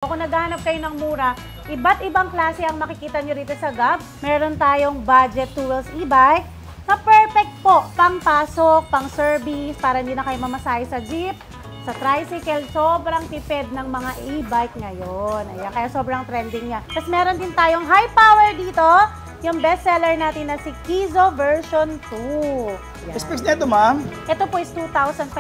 Kung naghahanap kayo ng mura, iba't ibang klase ang makikita nyo rito sa Gab. Meron tayong budget 2 wheels e-bike na perfect po pang pasok, pang service, para hindi na kayo mamasahe sa jeep, sa tricycle. Sobrang tipid ng mga e-bike ngayon. Ayan, kaya sobrang trending niya. Tapos meron din tayong high power dito, yung bestseller natin na si Kizo version 2. Yan. Specs nito, ma'am? Ito po is 2,500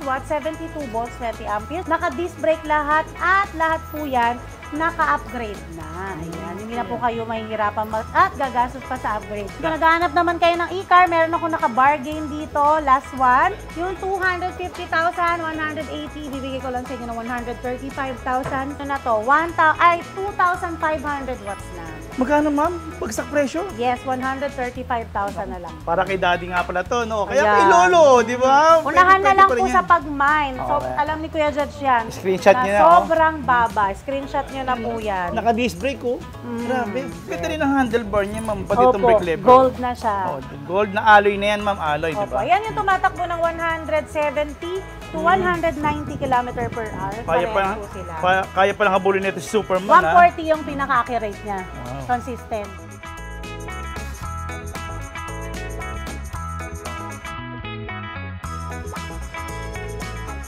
watts, 72 volts, 20 amperes. Naka-disc brake lahat at lahat po yan naka-upgrade na. Ayan, hindi na po kayo mahihirapan at gagastos pa sa upgrade. Kung naghahanap naman kayo ng e-car, meron ako naka-bargain dito. Last one, yung 250,000, 180, bibigay ko lang sa inyo ng 135,000. Ito na to, 2,500 watts na. Magkano, ma'am? Bagsak presyo? Yes, 135,000 na lang. Para kay daddy nga pala to, no? Kaya Ayan. kay lolo, di ba? Unahan na lang pa rin po yan. sa pag-mine. So, Okay. alam ni Kuya Judge yan. Screenshot niyo na, oh. Sobrang baba. Screenshot niyo na po yan. Naka-disc brake, oh. Grabe. Pwede rin ang handlebar niya, ma'am. Pati itong Opo, brake lever. gold na siya. Oh, gold na alloy na yan, ma'am. Alloy, di Opo, ba? yan yung tumatakbo ng 170 to 190 km per hour. Kaya pa, Parehas po sila. kaya pa lang habulin nito si Superman, ha? 140 yung pinaka-accurate niya. Wow. Consistent.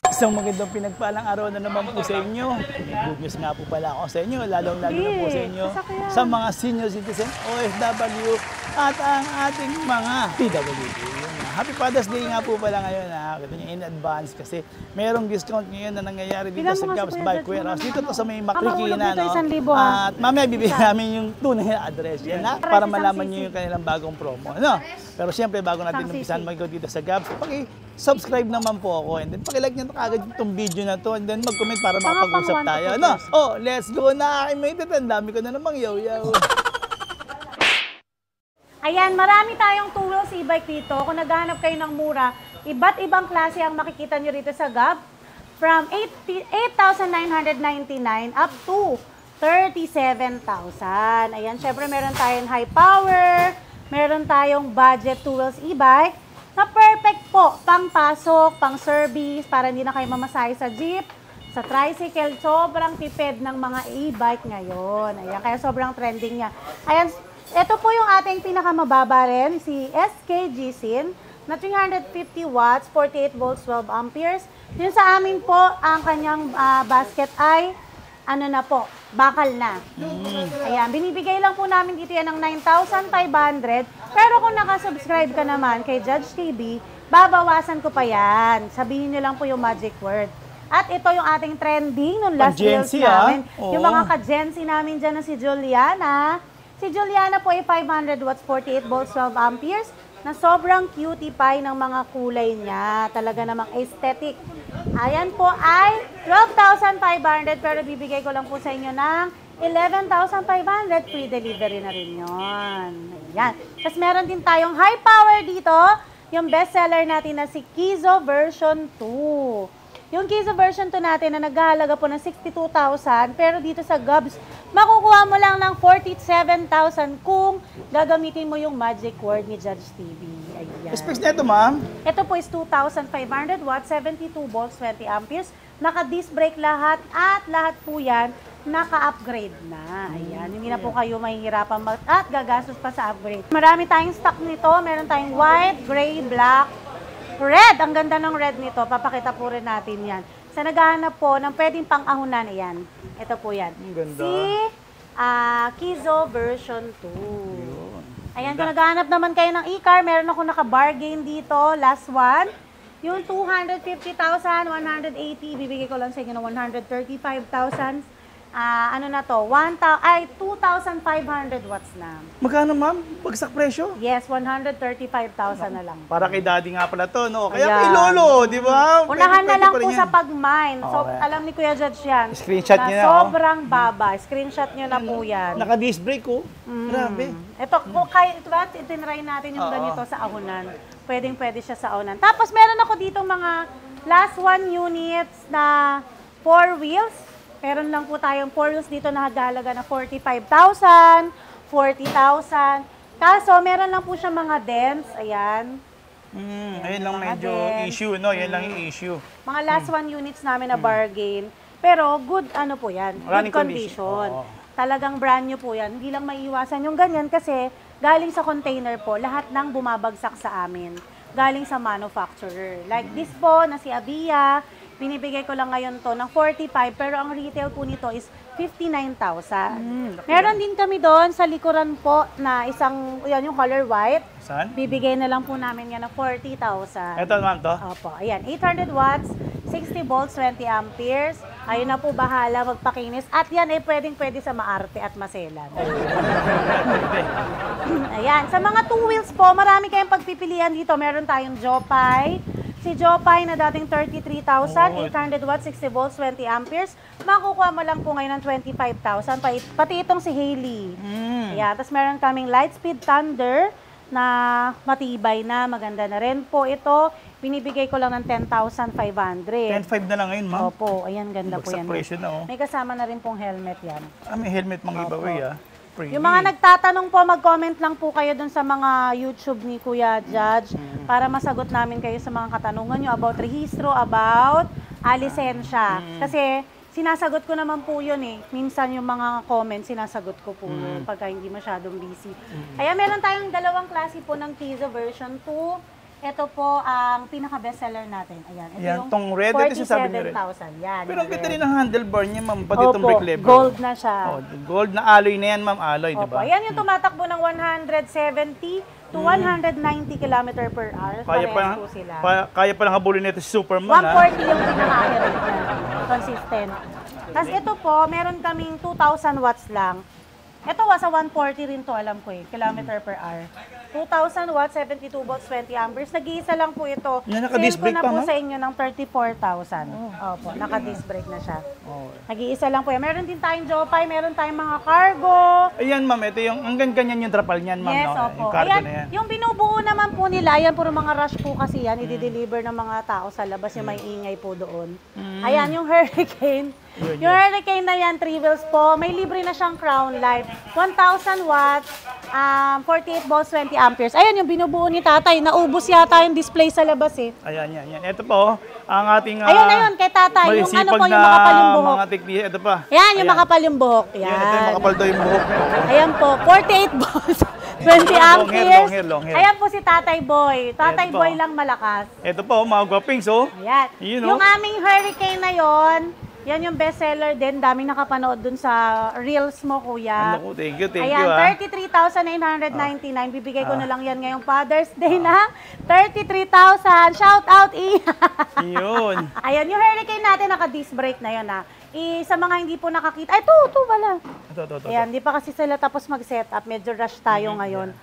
Isang magandang pinagpalang araw na naman po sa inyo. Good news nga po pala ako sa inyo, lalong-lalo na po sa inyo, sa mga senior citizen, OFW, at ang ating mga PWD. Happy Father's Day nga po pala ngayon, ha? Kita niyo in advance kasi merong discount ngayon na nangyayari dito sa Gabs Bike Warehouse. Dito to sa may Makrikina, no? At mamaya bibigyan namin yung tunay na address yan, ha? Para malaman niyo yung kanilang bagong promo, no? Pero siyempre, bago natin umpisahan mag-go dito sa Gabs, subscribe naman po ako, and then pakilike nyo agad itong video na to, and then mag-comment para makapag-usap tayo. Ano? Oh, let's go na! Ay, may ang dami ko na namang yaw-yaw. Ayan, marami tayong 2 wheels e-bike dito. Kung naghahanap kayo ng mura, iba't ibang klase ang makikita nyo rito sa Gab. From 8,999 up to 37,000. Ayan, syempre meron tayong high power, meron tayong budget 2 wheels e-bike na perfect po pang pasok, pang service, para hindi na kayo mamasahe sa jeep, sa tricycle. Sobrang tipid ng mga e-bike ngayon. Ayan, kaya sobrang trending niya. Ayan, ito po yung ating pinakamababa rin, si SKG Sin, na 350 watts, 48 volts, 12 amperes. Yun sa amin po, ang kanyang basket ay, ano na po, bakal na. Ayan, binibigay lang po namin dito yan ng 9,500. Pero kung nakasubscribe ka naman kay Judge TV, babawasan ko pa yan. Sabihin nyo lang po yung magic word. At ito yung ating trending nung last reels namin. Yung mga ka-Gen-Z namin dyan na si Juliana. Si Juliana po ay 500 watts, 48 volts, 12 amperes, na sobrang cutie pie ng mga kulay niya. Talaga namang aesthetic. Ayan po ay 12,500, pero bibigay ko lang po sa inyo ng 11,500. Free delivery na rin yun. Ayan. Tapos meron din tayong high power dito, yung bestseller natin na si Kizo version 2. Yung Kizo version 2 natin na naghahalaga po ng 62,000, pero dito sa Gabs, makukuha mo lang ng 47,000 kung gagamitin mo yung magic word ni Judge TV. Ayan. Specs nito, ma'am? Ito po is 2,500 watts, 72 volts, 20 amperes. Naka-disc brake lahat at lahat po yan naka-upgrade na. Ayan, hindi na po kayo mahihirapan at gagastos pa sa upgrade. Marami tayong stock nito. Meron tayong white, gray, black, red. Ang ganda ng red nito. Papakita po rin natin yan. Sa naghahanap po ng pwedeng pang-ahunan, ayan. Ito po yan. Ang ganda. Si Kizo version 2. Ayan, kung naghahanap naman kayo ng e-car, meron ako naka-bargain dito. Last one. Yung 250,000, 180, bibigay ko lang sa inyo ng 135,000. Ano na to? 2,500 watts na. Magkano, ma'am? Bagsak presyo? Yes, 135,000 na lang. Para kay daddy nga pala to, no? Kaya Ayan. kay lolo, di ba? Unahan na lang pa rin po yan. sa pag-mine. So, Okay. alam ni Kuya Judge yan. Screenshot niyo na, oh. Sobrang baba. Screenshot niyo na po yan. Naka-disc brake, oh. Grabe. Ito, kung kaya, itinry natin yung ganito sa ahunan. Pwedeng-pwede siya sa ahunan. Tapos, meron ako dito mga last one units na 4 wheels. Meron lang po tayong 4 wheels dito na halaga na 45,000, 40,000. Kaso, meron lang po siya mga dents. Ayan. Ayun lang mga medyo dents. issue, no? Yan lang yung issue. Mga last one units namin na bargain. Pero good ano po yan, Running good condition. condition. Oo. Talagang brand new po yan. Hindi lang maiiwasan yung ganyan kasi galing sa container po, lahat ng bumabagsak sa amin. Galing sa manufacturer. Like this po, na si Abia, binibigay ko lang ngayon to ng 45, pero ang retail po nito is 59,000. Meron din kami doon sa likuran po na isang, yan yung color white. Saan? Bibigay na lang po namin yan ng 40,000. Ito, ma'am, to? Opo, ayan, 800 watts, 60 volts, 20 amperes. Ayun na po bahala magpakinis. At yan ay pwedeng-pwede sa Maarte at Maselan. Ayan, sa mga two wheels po, marami kayong pagpipilian dito. Meron tayong Jopay. Si Jopay na dating 33,800 watts, 60 volts, 20 amperes. Makukuha mo lang po ngayon ng 25,000. Pati itong si Hailey. Ayan, tapos meron kaming Lightspeed Thunder na matibay na, maganda na rin po ito. Binibigay ko lang ng 10,500. 10.5 na lang ngayon, ma'am. Opo, ayan, ganda po Bagsak yan. presyo na, oh. May kasama na rin pong helmet yan. Ah, may helmet mga giveaway, ah. Pretty. Yung mga nagtatanong po, mag-comment lang po kayo dun sa mga YouTube ni Kuya Judge para masagot namin kayo sa mga katanungan nyo about rehistro, about lisensya. Kasi sinasagot ko naman po yun eh. Minsan yung mga comments, sinasagot ko po yun pagka hindi masyadong busy. Kaya meron tayong dalawang klase po ng Tizo version 2. Ito po ang pinaka-bestseller natin. Ayan. Ito Yan, yung tong red, ito sabi niyo red. 47,000. Yan. Pero ang yung ganda red. rin ng handlebar niya, ma'am. Pati itong Opo, brake lever. gold na siya. Oh, gold na alloy na yan, ma'am. Alloy, di Opo, ba? yan yung tumatakbo ng 170 to 190 km per hour. Kaya pa, Parehas po sila. kaya pa lang habulin nito si Superman, ha? 140 yung pinaka-average niya. Consistent. Tapos ito po, meron kaming 2,000 watts lang. Ito sa 140 rin to, alam ko eh, kilometer per hour. 2,000 watts, 72 volts, 20 amperes. Nag-iisa lang po ito. Yan, naka-disc Sale ko brake na pa, po ma'am? sa inyo ng 34,000. Opo, naka-disc brake na siya. Oh. Nag-iisa lang po yan. Meron din tayong Jopay, meron tayong mga cargo. Ayan, ma'am. Ito yung, hanggang ganyan yung trapal niyan, ma'am. Yes, no? opo. Yung cargo Ayan, na yan. yung binubuo naman po nila, yan puro mga rush po kasi yan, i-deliver ng mga tao sa labas, yung may ingay po doon. Ayan, yung Hurricane. Yung Hurricane na yan, 3 wheels po, may libre na siyang Crown Light. 1,000 watts, 48 volts, 20 amperes. Ayan, yung binubuo ni tatay. Naubos yata yung display sa labas eh. Ayan, yan, yan. Ito po, ang ating... Ayun, kay tatay. Yung ano po, yung na makapal yung buhok. mga teknik. Ito pa. Yan, yung makapal yung buhok. Yan, ito yung Yan. makapal daw yung buhok. Ayan po, 48 volts, 20 amperes. long hair. Ayan po si Tatay Boy. Tatay Ayan po. Boy lang malakas. Ito po, mga guwapings, oh. Ayan. Yun, oh. Yung aming Hurricane na yon, yan yung bestseller din. Daming nakapanood dun sa Reels mo, Kuya. Ano ko, thank you, Ayan, ah. 33,999. Bibigay ko na lang yan ngayong Father's Day na 33,000. Shout out, Yun. Ayan, yung Hurricane natin, naka-disc brake na yun, ha. Sa mga hindi po nakakita, ay, ito pala. Ito. Ayan, di pa kasi sila tapos mag-setup. Medyo rush tayo ngayon.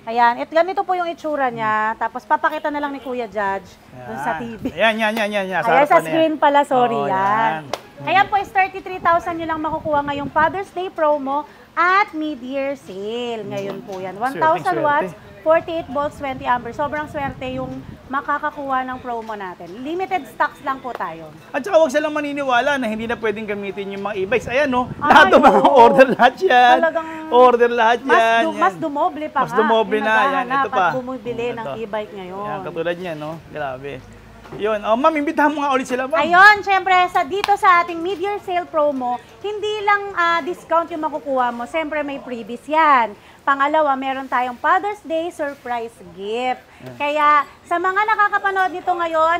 Ayan, ganito po yung itsura niya. Tapos papakita na lang ni Kuya Judge dun sa TV. Yan. Ayan, harapan sa na yan. screen pala, sorry Oo, yan. Ayan po is 33,000 nyo lang makukuha ngayong Father's Day promo at mid-year sale. Ngayon po yan. 1,000 Swerte. watts, 48 volts, 20 amperes. Sobrang swerte yung makakakuha ng promo natin. Limited stocks lang po tayo. At saka huwag silang maniniwala na hindi na pwedeng gamitin yung mga e-bikes. Ayan, no? Ay, Lahat ng mga oo. order lahat yan. Talagang Order lahat yan. Mas dumoble pa Mas dumoble yung na. Yan, naghahanap ito pa. at bumibili ng Ito. e-bike ngayon. Yan, katulad niyan, no? Grabe. Yun. Oh, ma'am, imbitahan mo nga ulit sila, ma'am. Ayun, syempre, dito sa ating mid-year sale promo, hindi lang discount yung makukuha mo. Syempre, may freebies yan. Pangalawa, meron tayong Father's Day surprise gift. Kaya, sa mga nakakapanood nito ngayon,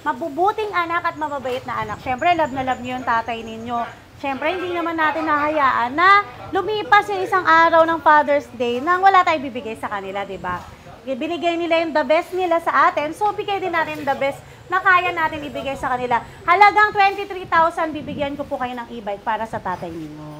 mabubuting anak at mababait na anak. Syempre, love na love niyo yung tatay ninyo. Syempre, hindi naman natin nahayaan na lumipas yung isang araw ng Father's Day nang wala tayong bibigay sa kanila, di ba? Binigay nila yung the best nila sa atin, so bigay din natin the best na kaya natin ibigay sa kanila. Halagang 23,000 bibigyan ko po kayo ng e-bike para sa tatay ninyo.